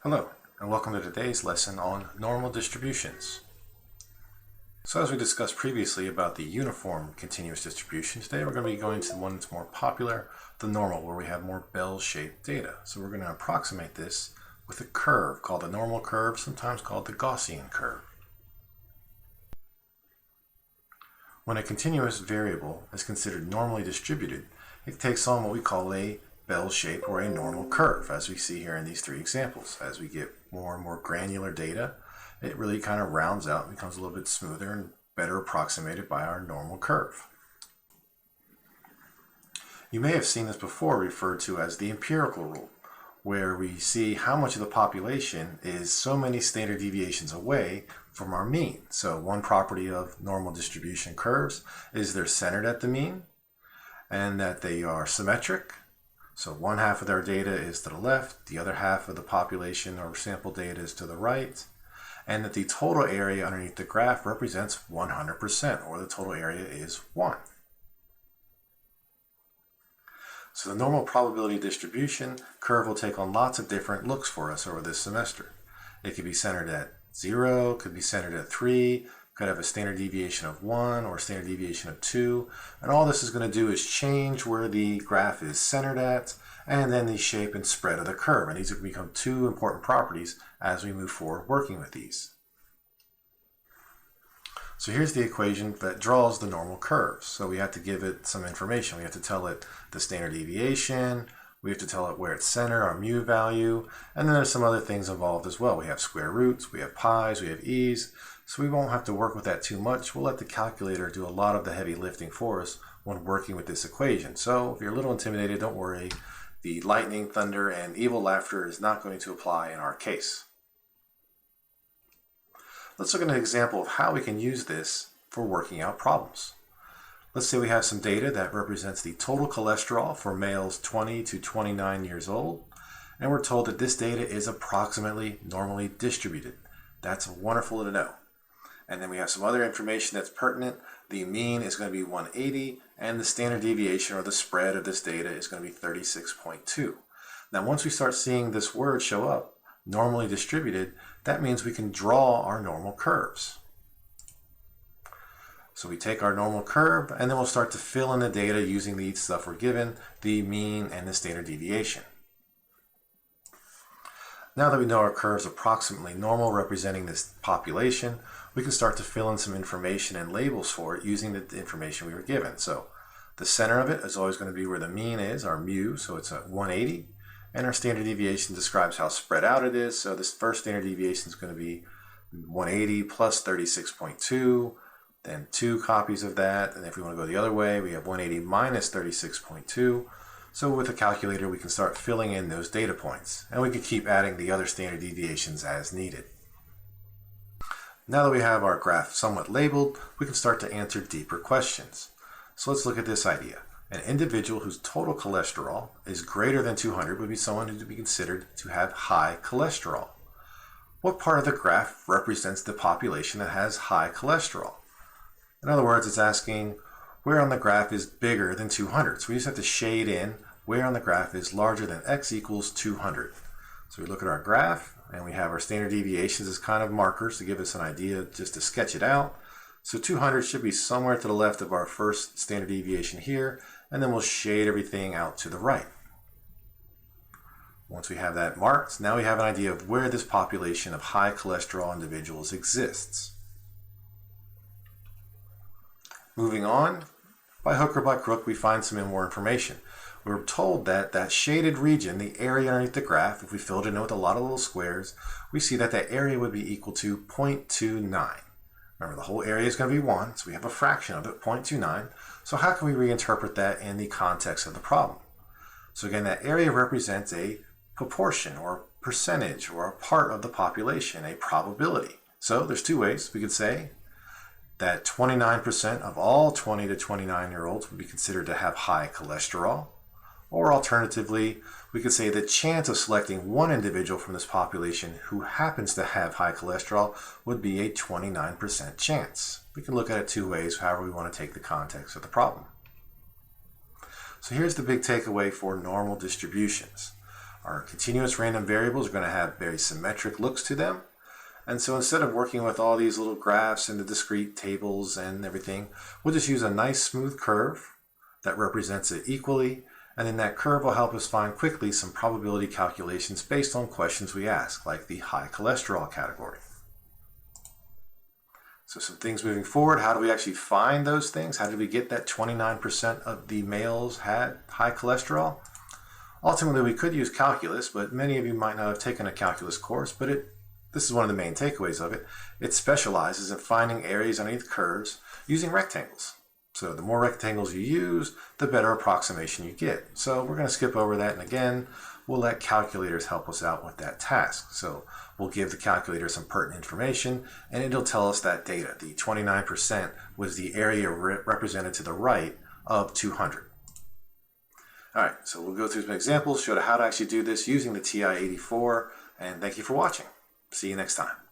Hello, and welcome to today's lesson on normal distributions. So as we discussed previously about the uniform continuous distribution, today we're going to be going to the one that's more popular, the normal, where we have more bell-shaped data. So we're going to approximate this with a curve called the normal curve, sometimes called the Gaussian curve. When a continuous variable is considered normally distributed, it takes on what we call a bell shape or a normal curve, as we see here in these three examples. As we get more and more granular data, it really kind of rounds out and becomes a little bit smoother and better approximated by our normal curve. You may have seen this before referred to as the empirical rule, where we see how much of the population is so many standard deviations away from our mean. So one property of normal distribution curves is they're centered at the mean and that they are symmetric. So one half of their data is to the left, the other half of the population or sample data is to the right, and that the total area underneath the graph represents 100%, or the total area is 1. So the normal probability distribution curve will take on lots of different looks for us over this semester. It could be centered at 0, could be centered at 3, could have a standard deviation of 1 or a standard deviation of 2. And all this is going to do is change where the graph is centered at, and then the shape and spread of the curve. And these are going to become two important properties as we move forward working with these. So here's the equation that draws the normal curve. So we have to give it some information. We have to tell it the standard deviation, we have to tell it where it's centered, our mu value, and then there's some other things involved as well. We have square roots, we have pi's, we have e's, so we won't have to work with that too much. We'll let the calculator do a lot of the heavy lifting for us when working with this equation. So if you're a little intimidated, don't worry. The lightning, thunder, and evil laughter is not going to apply in our case. Let's look at an example of how we can use this for working out problems. Let's say we have some data that represents the total cholesterol for males 20 to 29 years old, and we're told that this data is approximately normally distributed. That's wonderful to know. And then we have some other information that's pertinent. The mean is going to be 180, and the standard deviation or the spread of this data is going to be 36.2. Now once we start seeing this word show up, normally distributed, that means we can draw our normal curves. So we take our normal curve and then we'll start to fill in the data using the stuff we're given, the mean and the standard deviation. Now that we know our curve is approximately normal representing this population, we can start to fill in some information and labels for it using the information we were given. So the center of it is always going to be where the mean is, our mu, so it's at 180, and our standard deviation describes how spread out it is. So this first standard deviation is going to be 180 plus 36.2, then 2 copies of that, and if we want to go the other way, we have 180 minus 36.2. So with a calculator, we can start filling in those data points, and we can keep adding the other standard deviations as needed. Now that we have our graph somewhat labeled, we can start to answer deeper questions. So let's look at this idea. An individual whose total cholesterol is greater than 200 would be someone who would be considered to have high cholesterol. What part of the graph represents the population that has high cholesterol? In other words, it's asking where on the graph is bigger than 200. So we just have to shade in where on the graph is larger than x equals 200. So we look at our graph and we have our standard deviations as kind of markers to give us an idea just to sketch it out. So 200 should be somewhere to the left of our first standard deviation here, and then we'll shade everything out to the right. Once we have that marked, now we have an idea of where this population of high cholesterol individuals exists. Moving on, by hook or by crook, we find some more information. We're told that that shaded region, the area underneath the graph, if we filled it in with a lot of little squares, we see that that area would be equal to 0.29. Remember, the whole area is going to be 1, so we have a fraction of it, 0.29. So how can we reinterpret that in the context of the problem? So again, that area represents a proportion or percentage or a part of the population, a probability. So there's two ways we could say that 29% of all 20 to 29-year-olds would be considered to have high cholesterol. Or alternatively, we could say the chance of selecting one individual from this population who happens to have high cholesterol would be a 29% chance. We can look at it two ways, however we want to take the context of the problem. So here's the big takeaway for normal distributions. Our continuous random variables are going to have very symmetric looks to them. And so instead of working with all these little graphs and the discrete tables and everything, we'll just use a nice smooth curve that represents it equally. And then that curve will help us find quickly some probability calculations based on questions we ask, like the high cholesterol category. So some things moving forward, how do we actually find those things? How did we get that 29% of the males had high cholesterol? Ultimately, we could use calculus, but many of you might not have taken a calculus course, but this is one of the main takeaways of it. It specializes in finding areas underneath curves using rectangles. So the more rectangles you use, the better approximation you get. So we're going to skip over that, and again, we'll let calculators help us out with that task. So we'll give the calculator some pertinent information, and it'll tell us that data. The 29% was the area represented to the right of 200. All right, so we'll go through some examples, show how to actually do this using the TI-84, and thank you for watching. See you next time.